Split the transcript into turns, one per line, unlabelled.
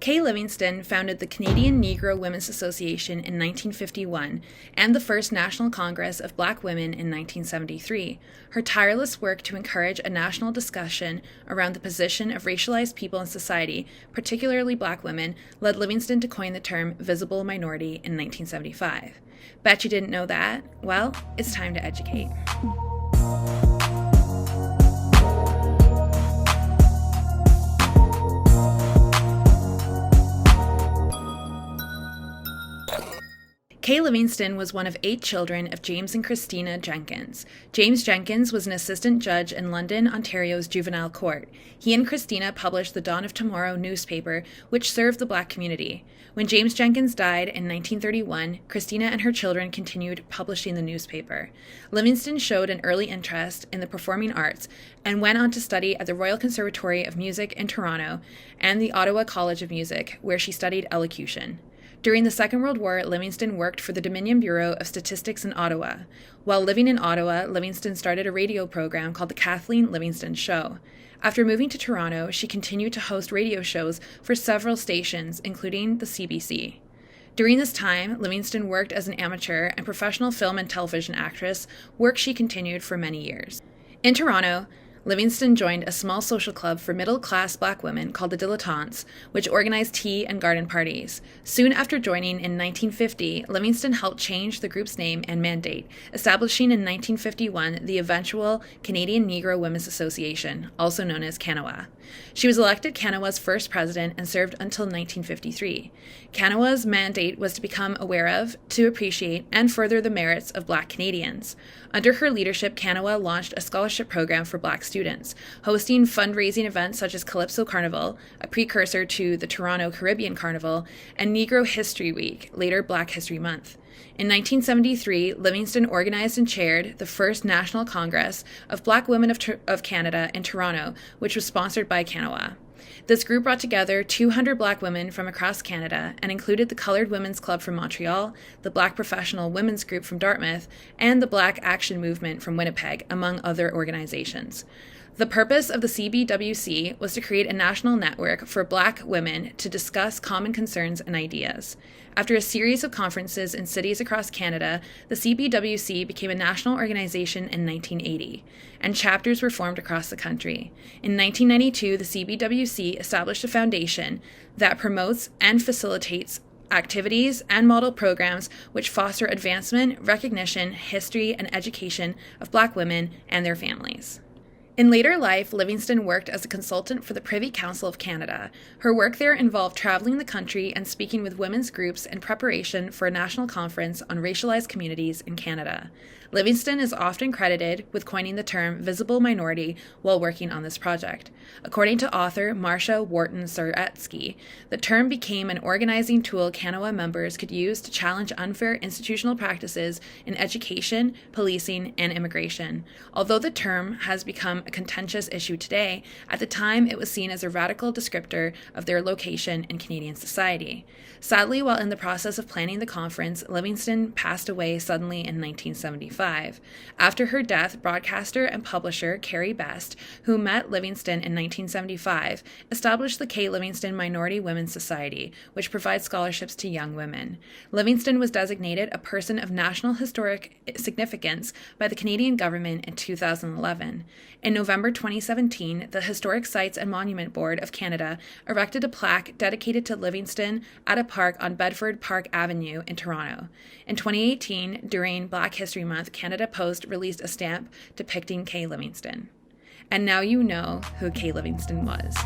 Kay Livingstone founded the Canadian Negro Women's Association in 1951 and the First National Congress of Black Women in 1973. Her tireless work to encourage a national discussion around the position of racialized people in society, particularly Black women, led Livingstone to coin the term visible minority in 1975. Bet you didn't know that? Well, it's time to educate. Kay Livingstone was one of 8 children of James and Christina Jenkins. James Jenkins was an assistant judge in London, Ontario's juvenile court. He and Christina published the Dawn of Tomorrow newspaper, which served the Black community. When James Jenkins died in 1931, Christina and her children continued publishing the newspaper. Livingstone showed an early interest in the performing arts and went on to study at the Royal Conservatory of Music in Toronto and the Ottawa College of Music, where she studied elocution. During the Second World War, Livingstone worked for the Dominion Bureau of Statistics in Ottawa. While living in Ottawa, Livingstone started a radio program called The Kathleen Livingstone Show. After moving to Toronto, she continued to host radio shows for several stations, including the CBC. During this time, Livingstone worked as an amateur and professional film and television actress, work she continued for many years. In Toronto, Livingstone joined a small social club for middle-class Black women called the Dilettantes, which organized tea and garden parties. Soon after joining in 1950, Livingstone helped change the group's name and mandate, establishing in 1951 the eventual Canadian Negro Women's Association, also known as Canawa. She was elected Canawa's first president and served until 1953. Canawa's mandate was to become aware of, to appreciate, and further the merits of Black Canadians. Under her leadership, Canawa launched a scholarship program for Black students, hosting fundraising events such as Calypso Carnival, a precursor to the Toronto Caribbean Carnival, and Negro History Week, later Black History Month. In 1973, Livingstone organized and chaired the first National Congress of Black Women of Canada in Toronto, which was sponsored by Canawa. This group brought together 200 Black women from across Canada and included the Colored Women's Club from Montreal, the Black Professional Women's Group from Dartmouth, and the Black Action Movement from Winnipeg, among other organizations. The purpose of the CBWC was to create a national network for Black women to discuss common concerns and ideas. After a series of conferences in cities across Canada, the CBWC became a national organization in 1980, and chapters were formed across the country. In 1992, the CBWC established a foundation that promotes and facilitates activities and model programs which foster advancement, recognition, history, and education of Black women and their families. In later life, Livingstone worked as a consultant for the Privy Council of Canada. Her work there involved traveling the country and speaking with women's groups in preparation for a national conference on racialized communities in Canada. Livingstone is often credited with coining the term visible minority while working on this project. According to author Marcia Wharton-Zaretsky, the term became an organizing tool Canawa members could use to challenge unfair institutional practices in education, policing, and immigration. Although the term has become a contentious issue today, at the time it was seen as a radical descriptor of their location in Canadian society. Sadly, while in the process of planning the conference, Livingstone passed away suddenly in 1975. After her death, broadcaster and publisher Carrie Best, who met Livingstone in 1975, established the Kay Livingstone Minority Women's Society, which provides scholarships to young women. Livingstone was designated a person of national historic significance by the Canadian government in 2011. In November 2017, the Historic Sites and Monument Board of Canada erected a plaque dedicated to Livingstone at a park on Bedford Park Avenue in Toronto. In 2018, during Black History Month, Canada Post released a stamp depicting Kay Livingstone. And now you know who Kay Livingstone was.